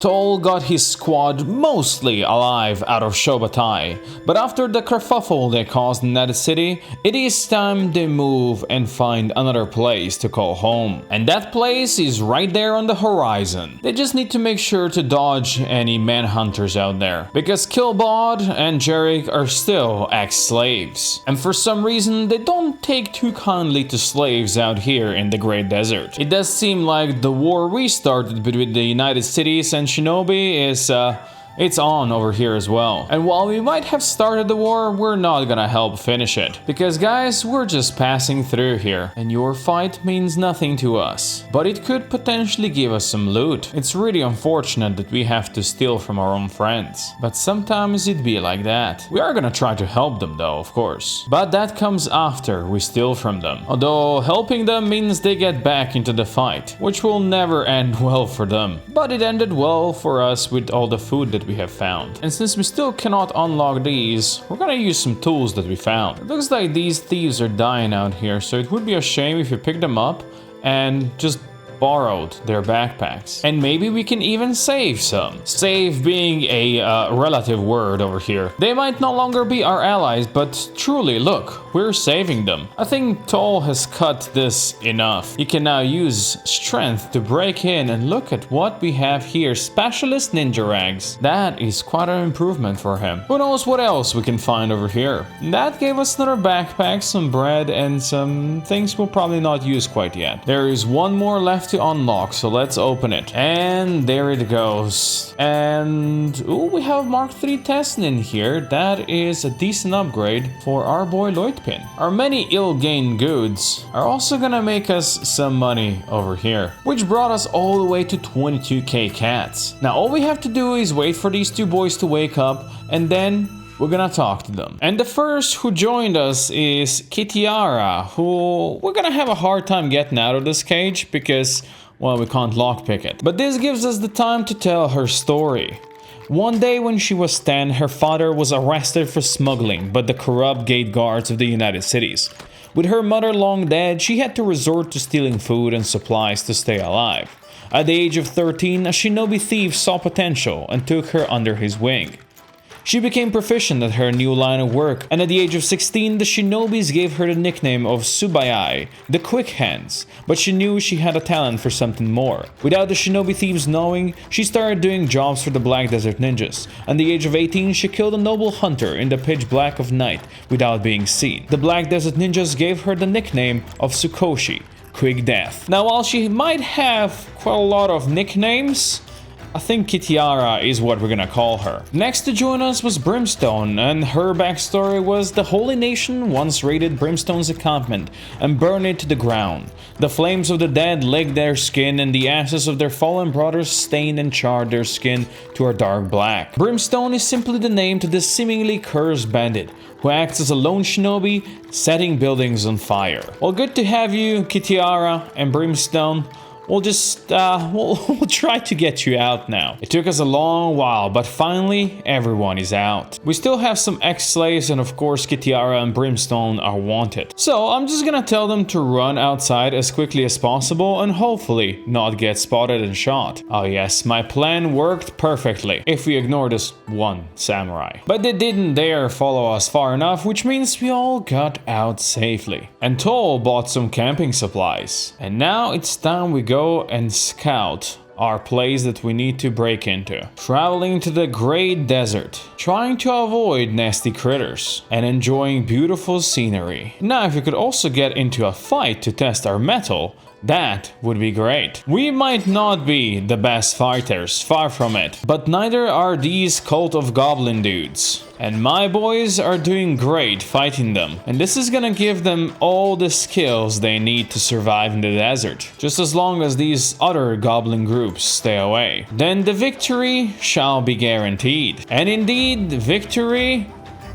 Toll got his squad mostly alive out of Shobatai, but after the kerfuffle they caused in that city, it is time they move and find another place to call home. And that place is right there on the horizon. They just need to make sure to dodge any manhunters out there, because Killbod and Jarek are still ex-slaves. And for some reason, they don't take too kindly to slaves out here in the Great Desert. It does seem like the war we started between the United Cities and Shinobi is, it's on over here as well. And while we might have started the war, we're not gonna help finish it. Because guys, we're just passing through here, and your fight means nothing to us. But it could potentially give us some loot. It's really unfortunate that we have to steal from our own friends. But sometimes it be like that. We are gonna try to help them though, of course. But that comes after we steal from them. Although helping them means they get back into the fight, which will never end well for them. But it ended well for us with all the food that we have found. And since we still cannot unlock these, we're gonna use some tools that we found. It looks like these thieves are dying out here, so it would be a shame if you picked them up and just borrowed their backpacks. And maybe we can even save some. Save being a relative word over here. They might no longer be our allies, but truly, look, we're saving them. I think Toll has cut this enough. He can now use strength to break in, and look at what we have here. Specialist ninja rags. That is quite an improvement for him. Who knows what else we can find over here. That gave us another backpack, some bread, and some things we'll probably not use quite yet. There is one more left to unlock, so let's open it. And there it goes. And ooh, we have Mark III testing in here. That is a decent upgrade for our boy Lloydpin. Our many ill-gained goods are also gonna make us some money over here, which brought us all the way to 22k cats. Now all we have to do is wait for these two boys to wake up, and then we're gonna talk to them. And the first who joined us is Kitiara, who we're gonna have a hard time getting out of this cage because, well, we can't lockpick it. But this gives us the time to tell her story. One day when she was 10, her father was arrested for smuggling by the corrupt gate guards of the United Cities. With her mother long dead, she had to resort to stealing food and supplies to stay alive. At the age of 13, a shinobi thief saw potential and took her under his wing. She became proficient at her new line of work, and at the age of 16, the shinobis gave her the nickname of Subayai, the Quick Hands, but she knew she had a talent for something more. Without the shinobi thieves knowing, she started doing jobs for the Black Desert Ninjas. At the age of 18, she killed a noble hunter in the pitch black of night without being seen. The Black Desert Ninjas gave her the nickname of Tsukoshi, Quick Death. Now, while she might have quite a lot of nicknames, I think Kitiara is what we're gonna call her. Next to join us was Brimstone, and her backstory was the Holy Nation once raided Brimstone's encampment and burned it to the ground. The flames of the dead licked their skin, and the ashes of their fallen brothers stained and charred their skin to a dark black. Brimstone is simply the name to this seemingly cursed bandit, who acts as a lone shinobi, setting buildings on fire. Well, good to have you, Kitiara and Brimstone. We'll just, we'll try to get you out now. It took us a long while, but finally, everyone is out. We still have some ex-slaves, and of course, Kitiara and Brimstone are wanted. So I'm just gonna tell them to run outside as quickly as possible and hopefully not get spotted and shot. Oh yes, my plan worked perfectly, if we ignore this one samurai. But they didn't dare follow us far enough, which means we all got out safely. And Toll bought some camping supplies. And now it's time we go and scout our place that we need to break into. Traveling to the Great Desert, trying to avoid nasty critters, and enjoying beautiful scenery. Now, if we could also get into a fight to test our mettle, that would be great. We might not be the best fighters, far from it, but neither are these cult of goblin dudes. And my boys are doing great fighting them. And this is gonna give them all the skills they need to survive in the desert. Just as long as these other goblin groups stay away. Then the victory shall be guaranteed. And indeed, victory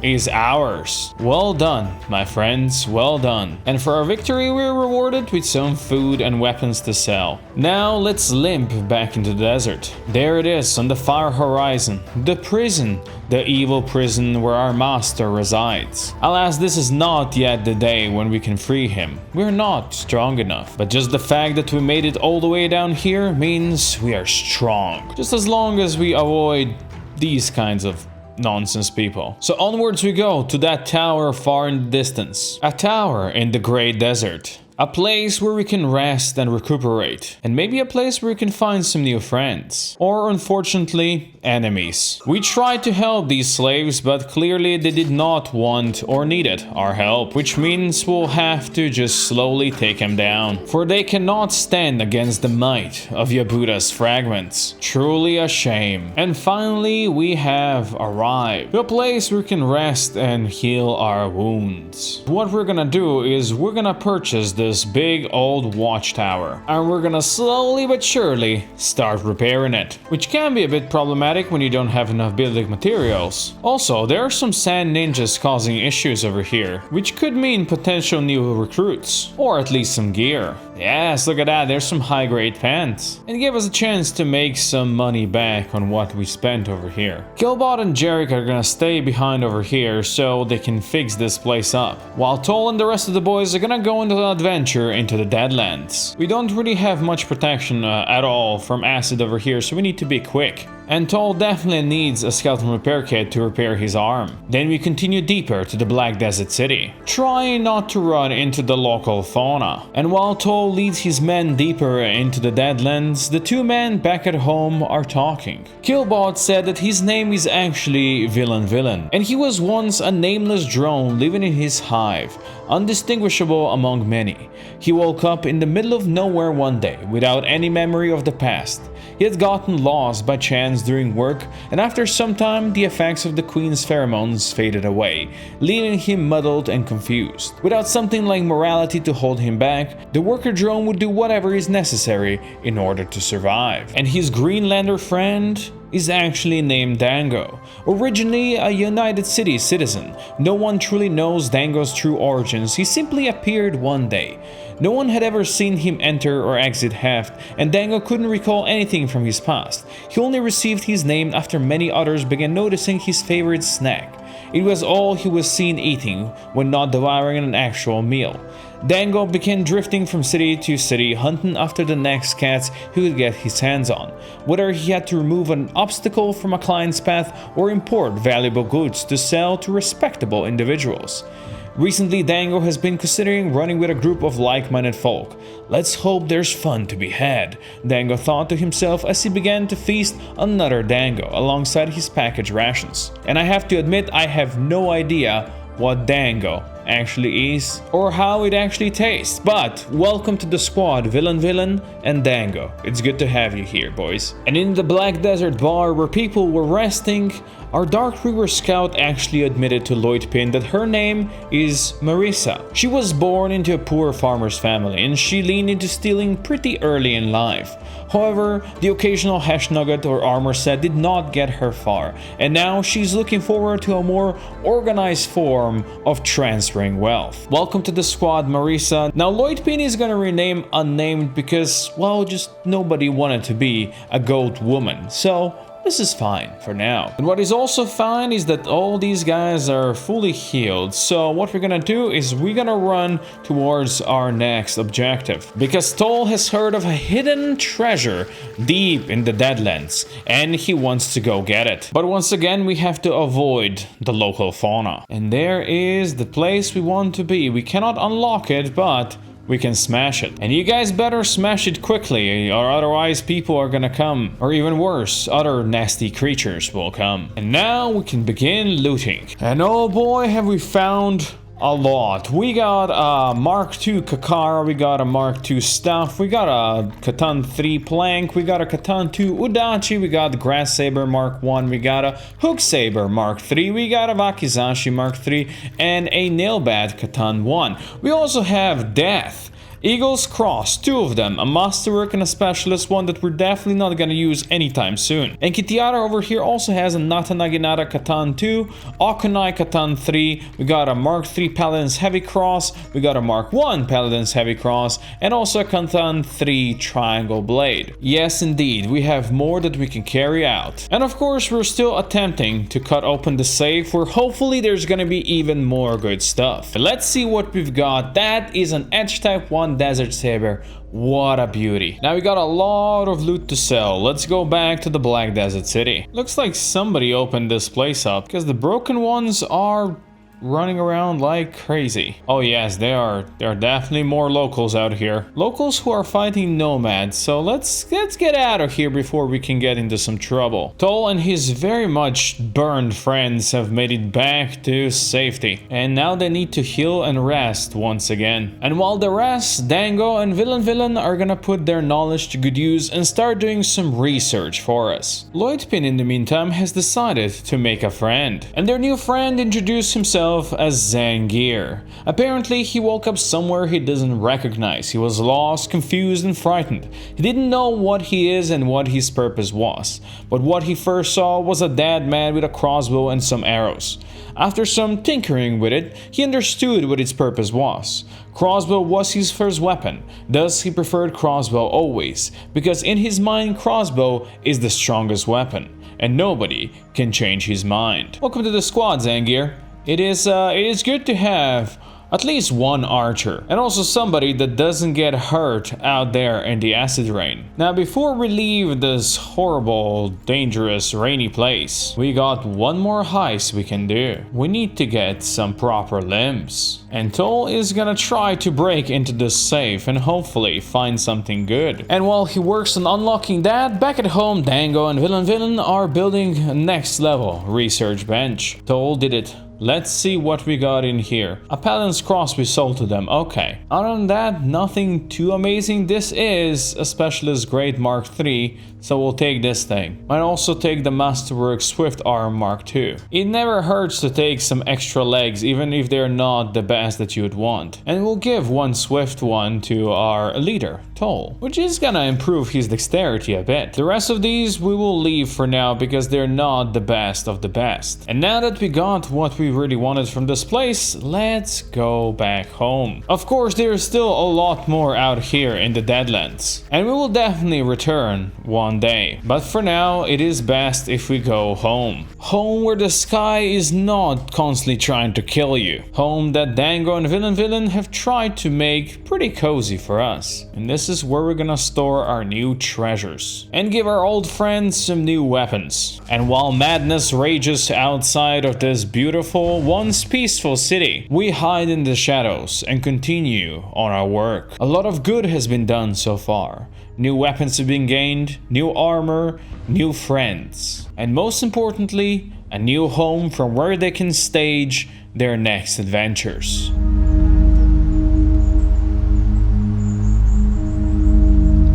is ours. Well done, my friends, well done. And for our victory, we're rewarded with some food and weapons to sell. Now let's limp back into the desert. There it is on the far horizon, the prison, the evil prison where our master resides. Alas, this is not yet the day when we can free him. We're not strong enough. But just the fact that we made it all the way down here means we are strong. Just as long as we avoid these kinds of nonsense people. So onwards we go to that tower far in the distance. A tower in the great desert. A place where we can rest and recuperate. And maybe a place where we can find some new friends. Or unfortunately, enemies. We tried to help these slaves, but clearly they did not want or needed our help. Which means we'll have to just slowly take them down. For they cannot stand against the might of Yabuta's fragments. Truly a shame. And finally, we have arrived to a place where we can rest and heal our wounds. What we're gonna do is we're gonna purchase this big old watchtower, and we're gonna slowly but surely start repairing it, which can be a bit problematic when you don't have enough building materials. Also, there are some sand ninjas causing issues over here, which could mean potential new recruits, or at least some gear. Yes, look at that, there's some high-grade pants. And give us a chance to make some money back on what we spent over here. Killbot and Jarek are gonna stay behind over here so they can fix this place up, while Toll and the rest of the boys are gonna go into an adventure into the Deadlands. We don't really have much protection at all from acid over here, so we need to be quick. And Toll definitely needs a skeleton repair kit to repair his arm. Then we continue deeper to the Black Desert City, trying not to run into the local fauna. And while Toll leads his men deeper into the Deadlands, the two men back at home are talking. Killbot said that his name is actually Villain, and he was once a nameless drone living in his hive, undistinguishable among many. He woke up in the middle of nowhere one day without any memory of the past. He had gotten lost by chance during work, and after some time the effects of the queen's pheromones faded away, leaving him muddled and confused. Without something like morality to hold him back, the worker drone would do whatever is necessary in order to survive. And his Greenlander friend is actually named Dango. Originally a United City citizen, no one truly knows Dango's true origins. He simply appeared one day. No one had ever seen him enter or exit Heft, and Dango couldn't recall anything from his past. He only received his name after many others began noticing his favorite snack. It was all he was seen eating when not devouring an actual meal. Dango began drifting from city to city, hunting after the next cats he could get his hands on, whether he had to remove an obstacle from a client's path or import valuable goods to sell to respectable individuals. Recently, Dango has been considering running with a group of like-minded folk. Let's hope there's fun to be had, Dango thought to himself as he began to feast on another Dango alongside his package rations. And I have to admit, I have no idea what Dango actually is or how it actually tastes. But welcome to the squad, Villain and Dango. It's good to have you here, boys. And in the Black Desert bar where people were resting, our Dark River scout actually admitted to Lloyd Pin that her name is Marissa. She was born into a poor farmer's family and she leaned into stealing pretty early in life. However, the occasional hash nugget or armor set did not get her far, and now she's looking forward to a more organized form of transferring wealth. Welcome to the squad, Marissa. Now, Lloyd Pin is gonna rename unnamed because, well, just nobody wanted to be a goat woman, so this is fine for now. And what is also fine is that all these guys are fully healed. So what we're gonna do is we're gonna run towards our next objective. Because Toll has heard of a hidden treasure deep in the Deadlands and he wants to go get it. But once again, we have to avoid the local fauna. And there is the place we want to be. We cannot unlock it, but we can smash it. And you guys better smash it quickly, or otherwise people are gonna come. Or even worse, other nasty creatures will come. And now we can begin looting. And oh boy, have we found a lot. We got a Mark II Kitiara, we got a Mark II Staff, we got a Katan 3 Plank, we got a Katan 2 Udachi, we got the Grass Saber Mark 1, we got a Hook Saber Mark 3, we got a Wakizashi Mark 3, and a Nailbat Katan 1. We also have Death. Eagle's Cross, 2 of them, a masterwork and a specialist, one that we're definitely not gonna use anytime soon. And Kitiara over here also has a Natanaginata Katan 2, Okunai Katan 3, we got a Mark 3 Paladin's Heavy Cross, we got a Mark 1 Paladin's Heavy Cross, and also a Katan 3 Triangle Blade. Yes, indeed, we have more that we can carry out. And of course, we're still attempting to cut open the safe, where hopefully there's gonna be even more good stuff. Let's see what we've got. That is an Edge Type 1 Desert Saber. What a beauty. Now we got a lot of loot to sell. Let's go back to the Black Desert City. Looks like somebody opened this place up, because the broken ones are running around like crazy. Oh yes, they are. There are definitely more locals out here. Locals who are fighting nomads, so let's get out of here before we can get into some trouble. Toll and his very much burned friends have made it back to safety, and now they need to heal and rest once again. And while they rest, Dango and Villain are gonna put their knowledge to good use and start doing some research for us. Lloydpin in the meantime has decided to make a friend, and their new friend introduced himself as Zangier. Apparently he woke up somewhere he doesn't recognize. He was lost, confused and frightened. He didn't know what he is and what his purpose was, but what he first saw was a dead man with a crossbow and some arrows. After some tinkering with it, he understood what its purpose was. Crossbow was his first weapon, thus he preferred crossbow always, because in his mind crossbow is the strongest weapon, and nobody can change his mind. Welcome to the squad, Zangier. It is good to have at least one archer, and also somebody that doesn't get hurt out there in the acid rain. Now before we leave this horrible, dangerous, rainy place, we got one more heist we can do. We need to get some proper limbs. And Toll is gonna try to break into this safe and hopefully find something good. And while he works on unlocking that, back at home Dango and Villain are building a next level research bench. Toll did it. Let's see what we got in here. A Paladin's Cross we sold to them, okay. Other than that, nothing too amazing. This is a Specialist Grade Mark 3, so we'll take this thing. Might also take the Masterwork Swift Arm Mark II. It never hurts to take some extra legs, even if they're not the best that you would want. And we'll give one Swift one to our leader, Toll, which is gonna improve his dexterity a bit. The rest of these we will leave for now because they're not the best of the best. And now that we got what we really wanted from this place, let's go back home. Of course, there's still a lot more out here in the Deadlands, and we will definitely return one day. But for now, it is best if we go home. Home where the sky is not constantly trying to kill you. Home that Dango and Villain have tried to make pretty cozy for us. And this is where we're gonna store our new treasures and give our old friends some new weapons. And while madness rages outside of this beautiful, once peaceful city, we hide in the shadows and continue on our work. A lot of good has been done so far. New weapons have been gained, new armor, new friends, and most importantly, a new home from where they can stage their next adventures.